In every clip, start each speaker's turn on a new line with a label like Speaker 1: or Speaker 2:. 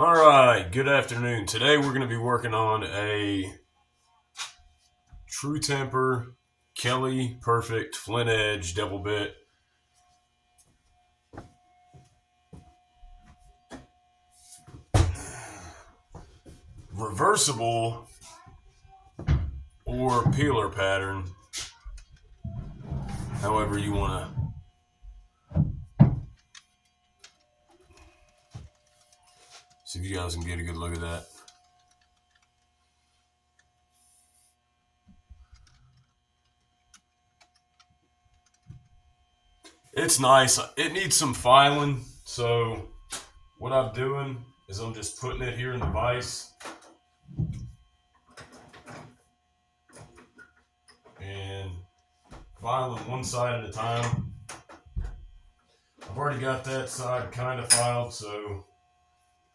Speaker 1: All right, good afternoon. Today we're going to be working on a True Temper Kelly Perfect Flint Edge double bit. Reversible or peeler pattern, however you want to. See if you guys can get a good look at that. It's nice. It needs some filing, so what I'm doing is I'm just putting it here in the vise and filing one side at a time. I've already got that side kind of filed, so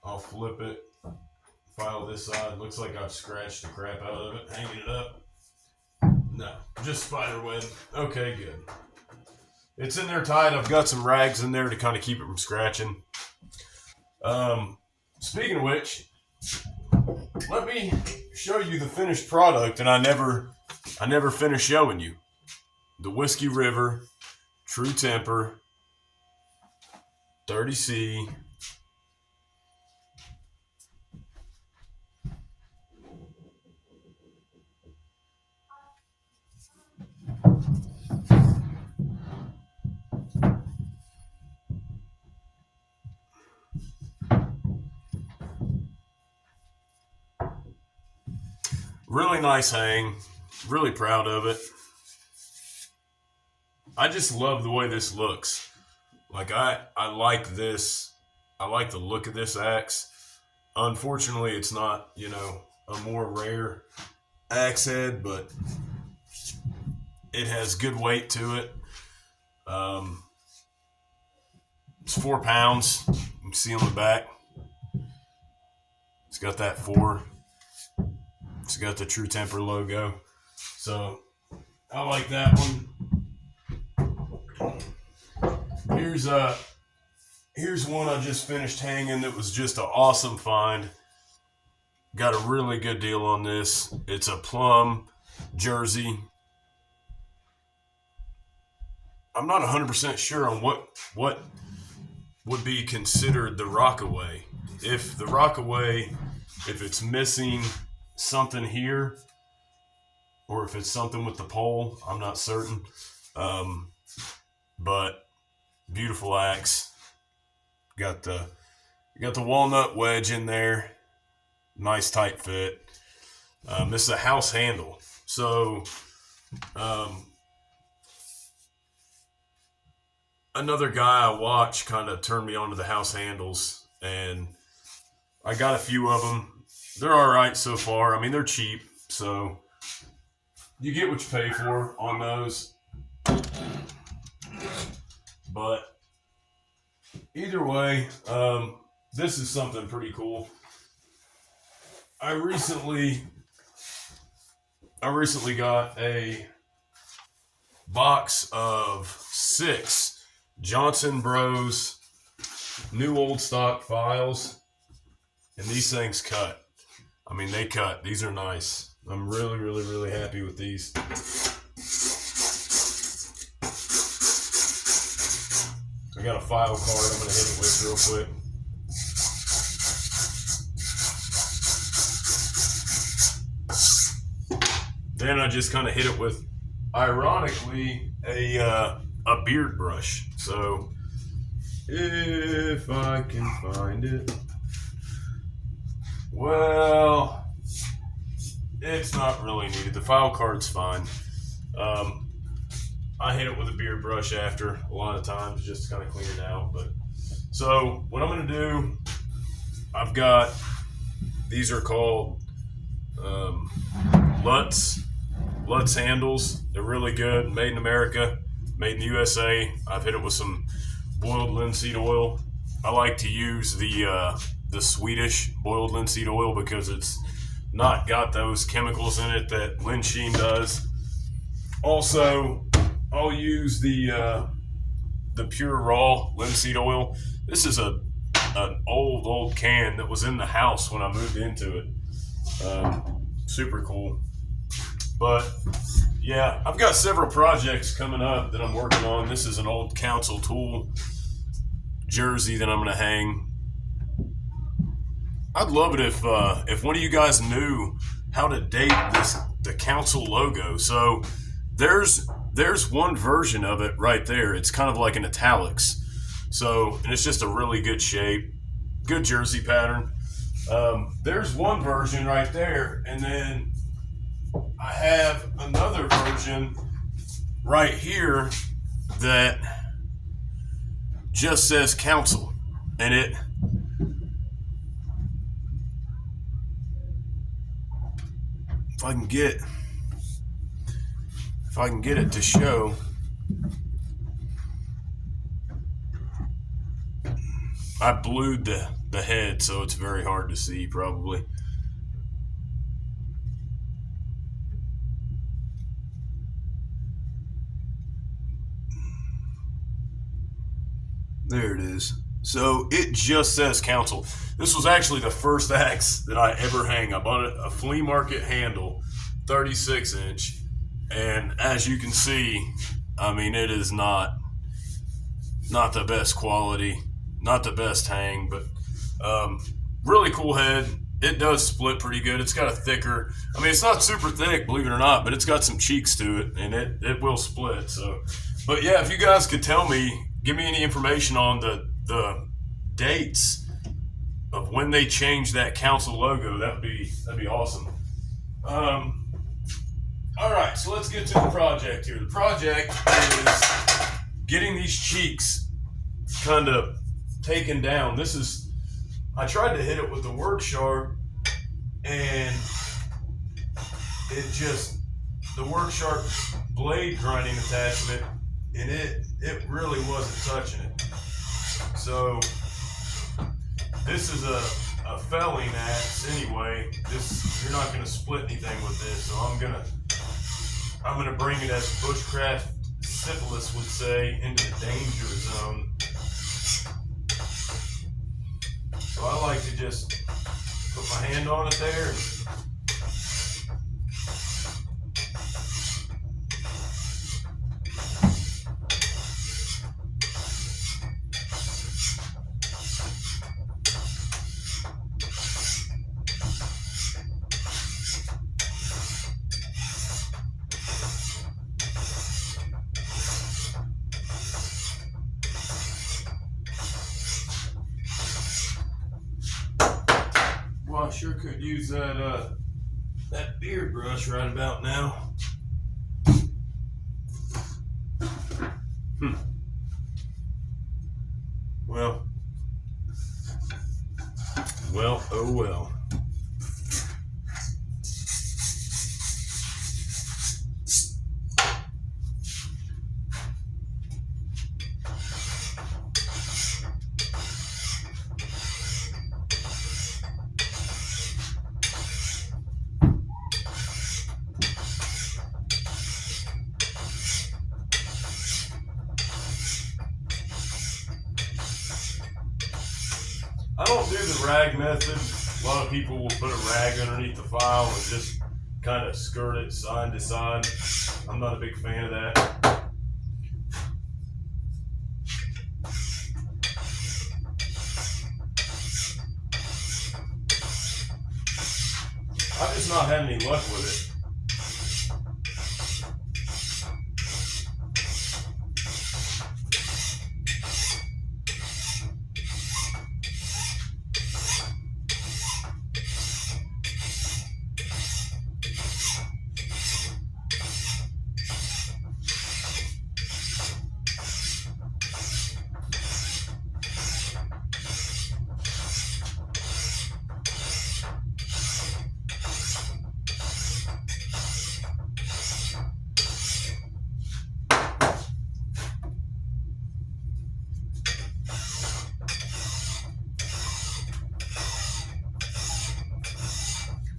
Speaker 1: I'll flip it, file this side. Looks like I've scratched the crap out of it, hanging it up. No, just spider web. Okay, good. It's in there tight. I've got some rags in there to kind of keep it from scratching. Speaking of which, let me show you the finished product, and I never finished showing you. The Whiskey River True Temper 30C. Really nice hang. Really proud of it. I just love the way this looks. Like I like this. I like the look of this axe. Unfortunately, it's not, a more rare axe head, but it has good weight to it. It's 4 pounds. You can see on the back. It's got that 4. It's got the True Temper logo. So I like that one. Here's one I just finished hanging that was just an awesome find. Got a really good deal on this. It's a plum jersey. I'm not 100% sure on what would be considered the rockaway. If the rockaway, if it's missing something here, or if it's something with the pole, I'm not certain. But beautiful axe. Got the walnut wedge in there. Nice tight fit. This is a house handle. So another guy I watch kind of turned me onto the house handles, and I got a few of them. They're all right so far. I mean, they're cheap, so you get what you pay for on those. But either way, this is something pretty cool. I recently got a box of 6 Johnson Bros new old stock files, and these things cut. I mean, they cut. These are nice. I'm really, really, really happy with these. I got a file card I'm going to hit it with real quick. Then I just kind of hit it with, ironically, a beard brush. So if I can find it. Well, it's not really needed. The file card's fine. I hit it with a beard brush after a lot of times just to kind of clean it out. But so what I'm going to do, I've got, these are called Lutz handles. They're really good. Made in America, made in the USA. I've hit it with some boiled linseed oil. I like to use the Swedish boiled linseed oil because it's not got those chemicals in it that linseed does. Also, I'll use the pure raw linseed oil. This is a an old can that was in the house when I moved into it. Super cool. But yeah, I've got several projects coming up that I'm working on. This is an old council tool jersey that I'm going to hang. I'd love it if one of you guys knew how to date the council logo. So there's one version of it right there. It's kind of like an italics. So, and it's just a really good shape, good jersey pattern. There's one version right there, and then I have another version right here that just says council, and if I can get it to show. I blued the head, so it's very hard to see probably. There it is. So it just says council. This was actually the first axe that I ever hang. I bought a flea market handle, 36-inch. And as you can see, I mean, it is not the best quality, not the best hang, but really cool head. It does split pretty good. It's got a thicker, I mean, it's not super thick, believe it or not, but it's got some cheeks to it, and it will split. So, but yeah, if you guys could tell me, give me any information on the dates of when they changed that council logo, that'd be awesome. All right, so let's get to the project here. The project is getting these cheeks kind of taken down. I tried to hit it with the work sharp, and the work sharp blade grinding attachment, and it really wasn't touching it. So this is a felling axe anyway. You're not gonna split anything with this, so I'm gonna bring it, as bushcraft syphilis would say, into the danger zone. So I like to just put my hand on it there. Well, I sure could use that beard brush right about now. Well, oh well. I don't do the rag method. A lot of people will put a rag underneath the file and just kind of skirt it side to side. I'm not a big fan of that. I've just not had any luck with it.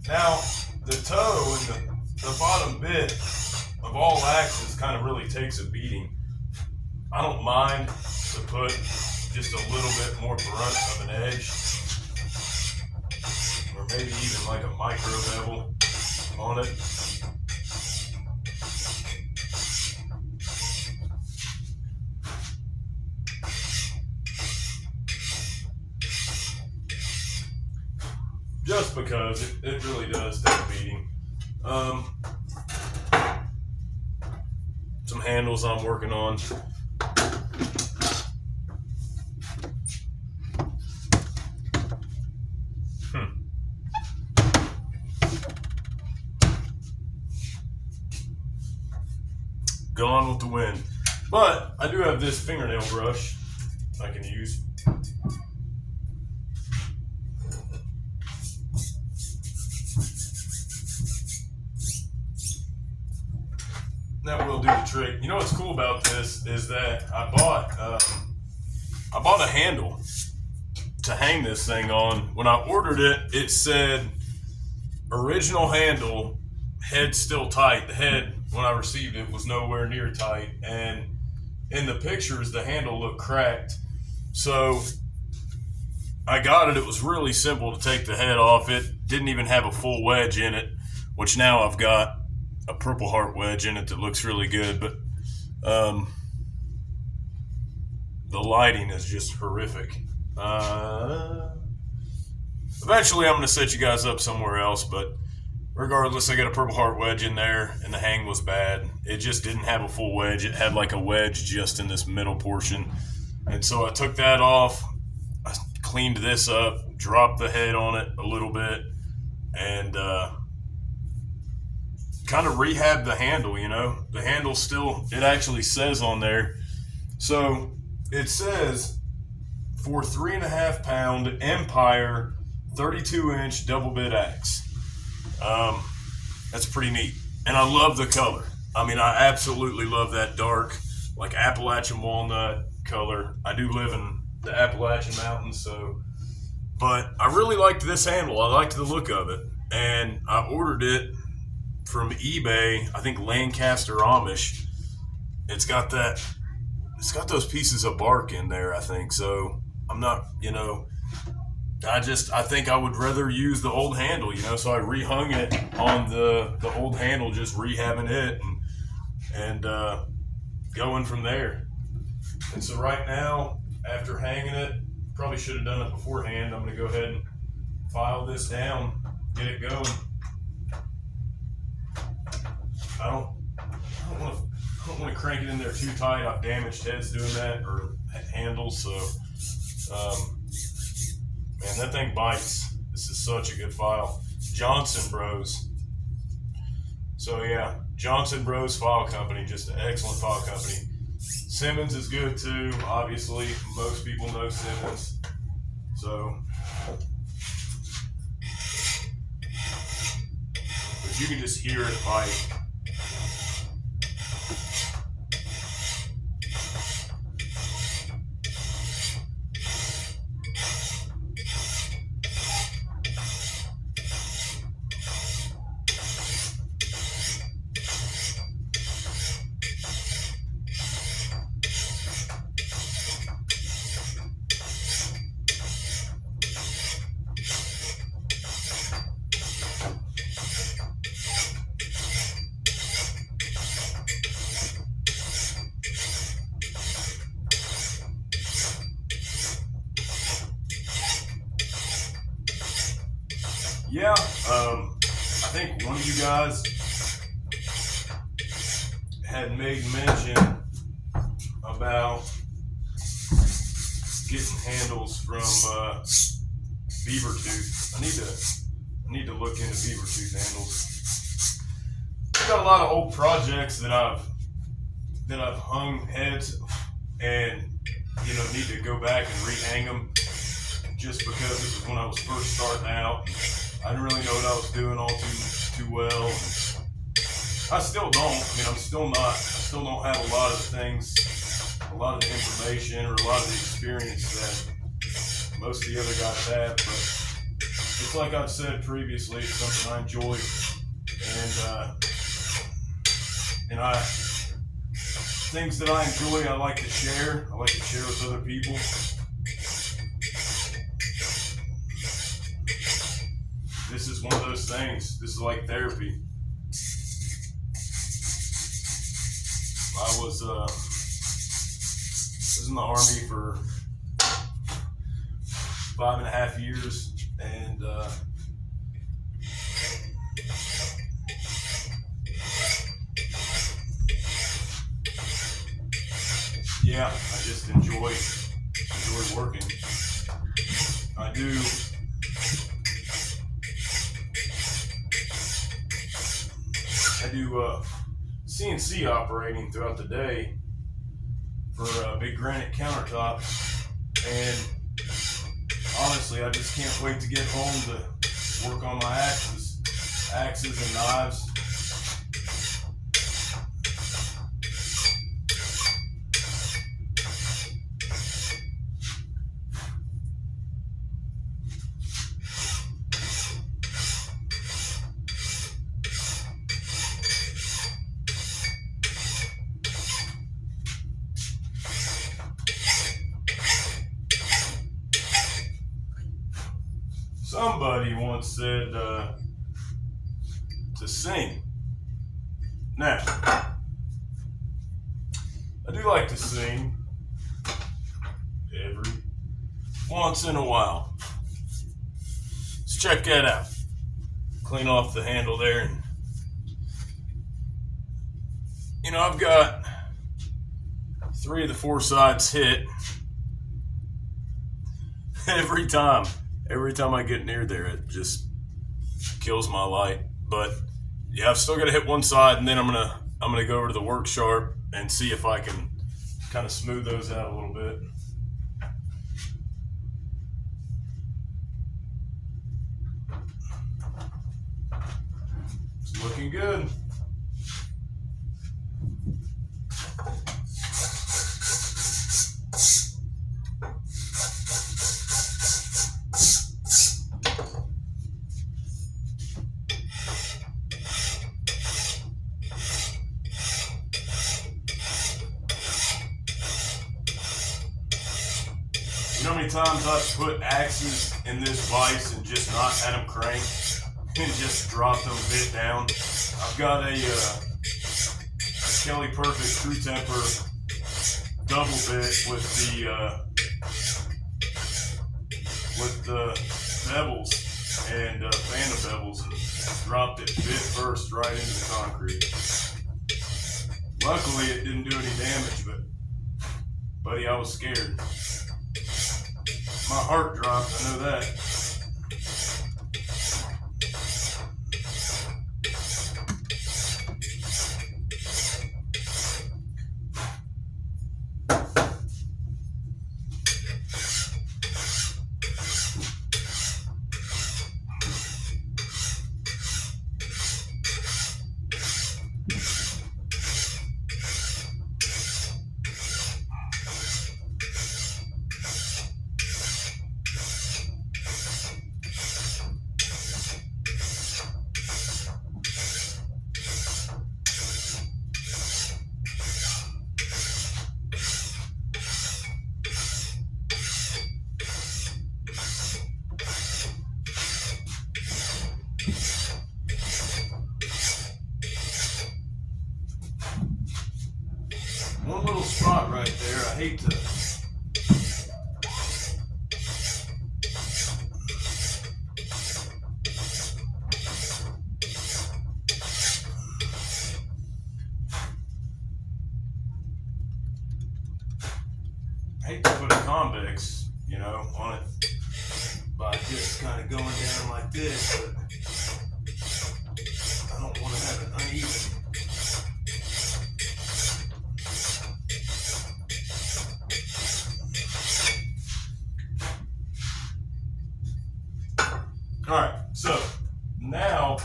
Speaker 1: Now, the toe and the bottom bit of all axes kind of really takes a beating. I don't mind to put just a little bit more brunt of an edge, or maybe even like a micro bevel on it. Just because it really does take a beating. Some handles I'm working on. Gone with the wind. But I do have this fingernail brush I can use. That will do the trick. You know what's cool about this is that I bought a handle to hang this thing on. When I ordered it, it said original handle, head still tight. The head, when I received it, was nowhere near tight, and in the pictures the handle looked cracked. So I got it. It was really simple to take the head off. It didn't even have a full wedge in it, which now I've got a Purple Heart wedge in it that looks really good, but the lighting is just horrific. Eventually I'm going to set you guys up somewhere else, but regardless, I got a Purple Heart wedge in there, and the hang was bad. It just didn't have a full wedge. It had like a wedge just in this middle portion, and so I took that off. I cleaned this up, dropped the head on it a little bit, and kind of rehab the handle. You know, the handle still, it actually says on there, so it says for 3.5 pound Empire 32-inch double bit axe. That's pretty neat, and I love the color. I mean, I absolutely love that dark, like Appalachian walnut color. I do live in the Appalachian Mountains, so, but I really liked this handle. I liked the look of it, and I ordered it from eBay. I think Lancaster Amish. It's got those pieces of bark in there, I think. So I'm not, I think I would rather use the old handle, so I rehung it on the old handle, just rehabbing it and going from there. And so right now, after hanging it, probably should have done it beforehand. I'm going to go ahead and file this down, get it going. I don't want to crank it in there too tight. I've damaged heads doing that, or handles. So, man, that thing bites. This is such a good file. Johnson Bros. So yeah, Johnson Bros File Company, just an excellent file company. Simmons is good too. Obviously, most people know Simmons. So, but you can just hear it bite. Yeah, I think one of you guys had made mention about getting handles from beaver tooth. I need to look into beaver tooth handles. I've got a lot of old projects that I've hung heads and need to go back and rehang them, just because it was when I was first starting out. I didn't really know what I was doing all too well. I still don't. I mean, I still don't have a lot of things, a lot of the information, or a lot of the experience that most of the other guys have. But it's like I've said previously, it's something I enjoy, and things that I enjoy, I like to share. I like to share with other people. this is one of those things. This is like therapy. I was in the Army for 5.5 years, and yeah, I just enjoy working. I do CNC operating throughout the day for big granite countertops, and honestly, I just can't wait to get home to work on my axes and knives. Somebody once said to sing. Now, I do like to sing every once in a while. Let's check that out. Clean off the handle there, and I've got 3 of the 4 sides hit. Every time I get near there, it just kills my light. But yeah, I've still got to hit one side, and then I'm gonna go over to the work sharp and see if I can kind of smooth those out a little bit. It's looking good. You know how many times I've put axes in this vise and just not had them crank and just dropped them bit down? I've got a Kelly Perfect True Temper double bit with the bevels and fan of bevels, and dropped it bit first right into the concrete. Luckily, it didn't do any damage, but buddy, I was scared. My heart dropped, I know that. One little spot right there, I hate to put a convex, on it by just kind of going down like this, but I don't want to have it uneven. Alright, so now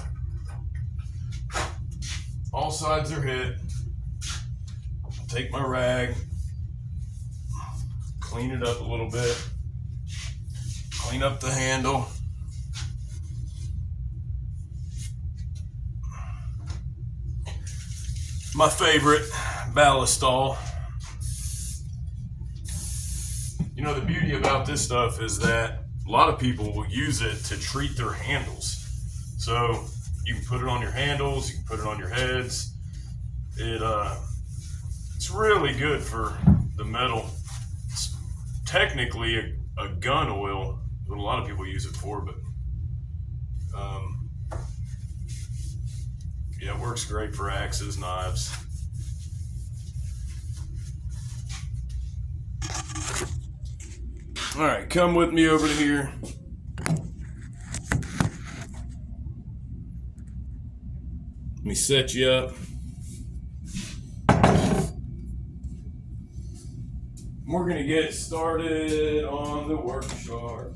Speaker 1: all sides are hit. I'll take my rag, clean it up a little bit, clean up the handle. My favorite, ballistol. The beauty about this stuff is that a lot of people will use it to treat their handles. So you can put it on your handles, you can put it on your heads. It's really good for the metal. It's technically a gun oil, what a lot of people use it for, but yeah, it works great for axes, knives. All right, come with me over to here. Let me set you up. We're gonna get started on the workshop.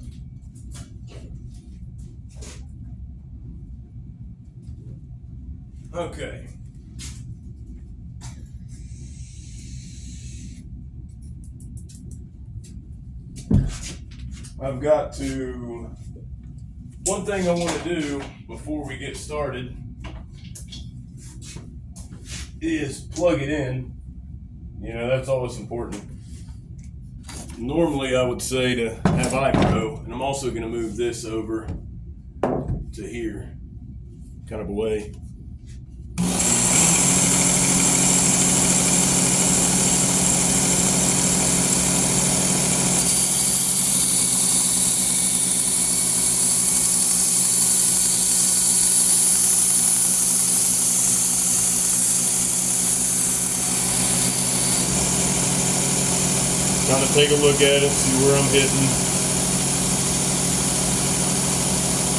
Speaker 1: Okay. I've got to, one thing I want to do before we get started is plug it in. You know, that's always important. Normally I would say to have iPro, and I'm also going to move this over to here, kind of away. Kind of take a look at it, see where I'm hitting.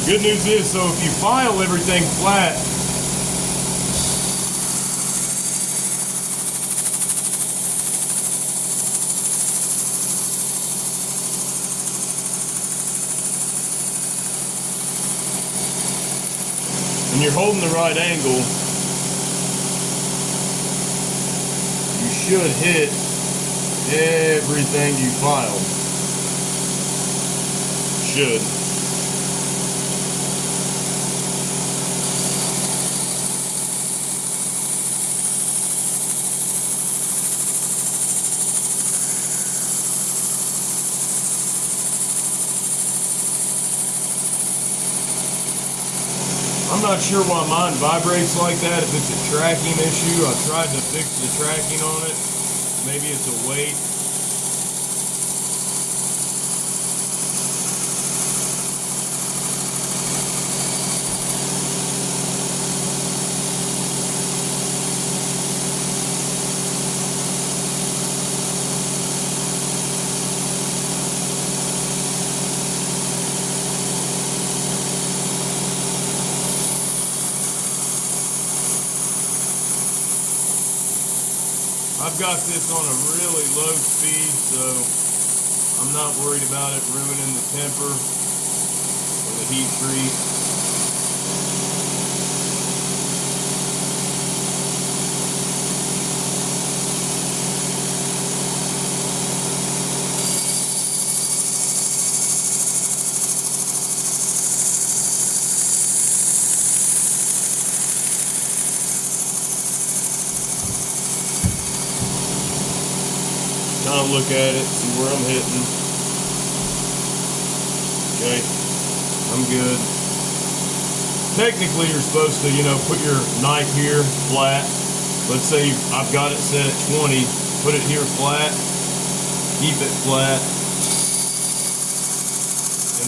Speaker 1: Good news is, so if you file everything flat, and you're holding the right angle, you should hit everything you filed. Should. I'm not sure why mine vibrates like that, if it's a tracking issue. I've tried to fix the tracking on it. Maybe it's a weight. I've got this on a really low speed, so I'm not worried about it ruining the temper or the heat treat. Kind of look at it, see where I'm hitting. Okay, I'm good. Technically, you're supposed to, put your knife here flat. Let's say I've got it set at 20. Put it here flat. Keep it flat.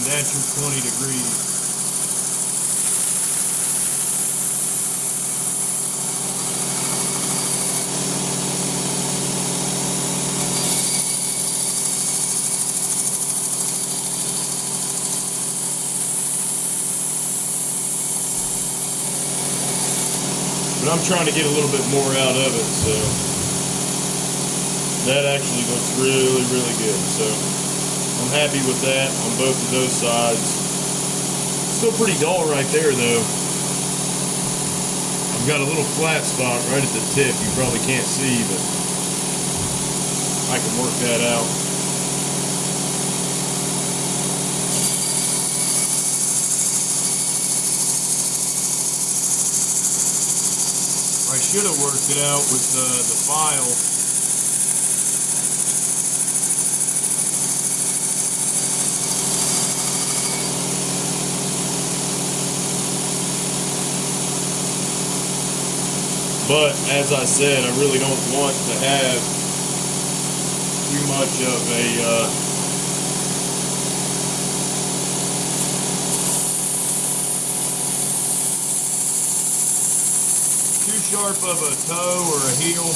Speaker 1: And that's your 20 degrees. But I'm trying to get a little bit more out of it, so that actually looks really, really good. So I'm happy with that on both of those sides. Still pretty dull right there, though. I've got a little flat spot right at the tip. You probably can't see, but I can work that out. I should have worked it out with the file. But as I said, I really don't want to have too much of a too sharp of a toe or a heel.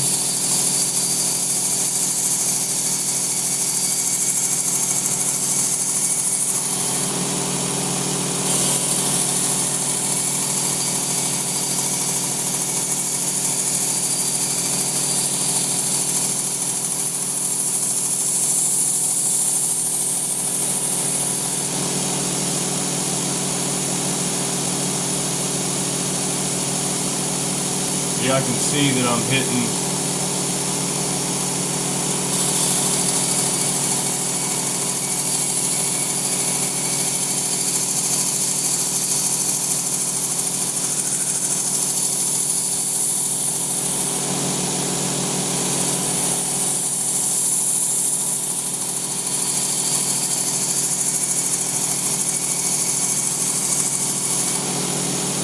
Speaker 1: Yeah, I can see that I'm hitting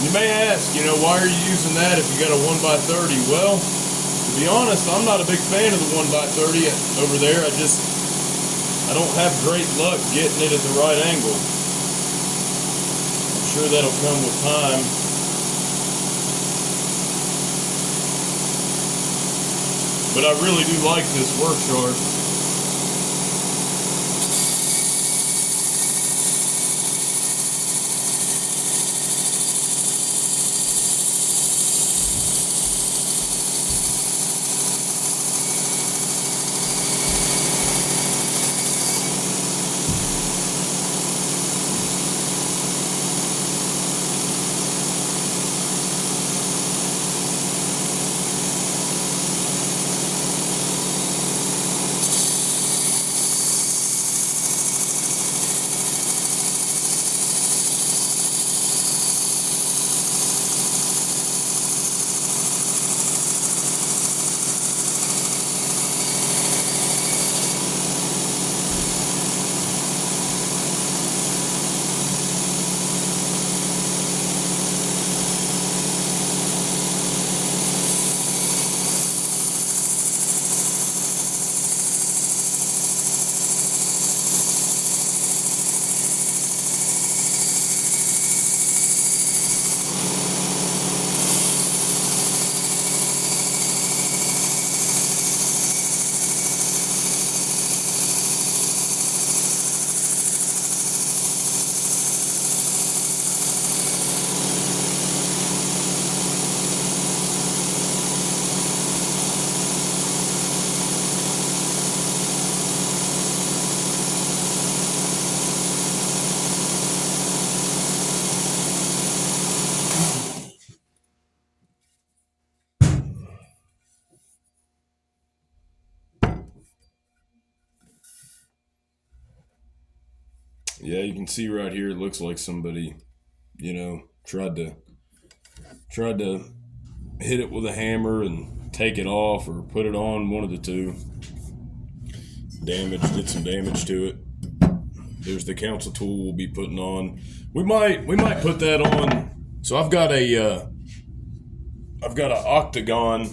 Speaker 1: You may ask, why are you using that if you got a 1x30? Well, to be honest, I'm not a big fan of the 1x30 over there. I don't have great luck getting it at the right angle. I'm sure that'll come with time. But I really do like this work sharp. Yeah, you can see right here, it looks like somebody, tried to hit it with a hammer and take it off or put it on, one of the two. Did some damage to it. There's the council tool we'll be putting on. We might put that on. So I've got an octagon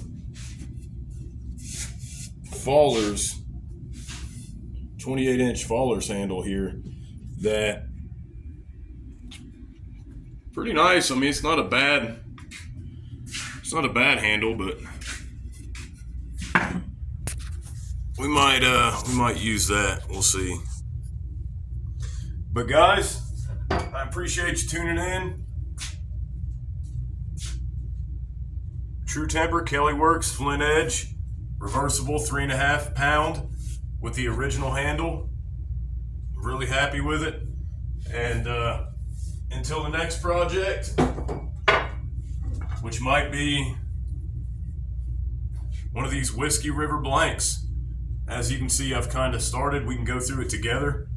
Speaker 1: fallers, 28-inch fallers handle here that pretty nice. I mean, it's not a bad handle, but we might use that. We'll see. But guys, I appreciate you tuning in. True Temper, Kelly Works, Flint Edge, reversible 3.5 pound with the original handle. Really happy with it. And until the next project, which might be one of these Whiskey River blanks. As you can see, I've kind of started. We can go through it together.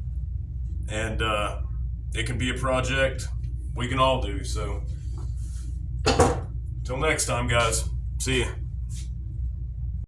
Speaker 1: And it can be a project we can all do. So, till next time, guys. See ya.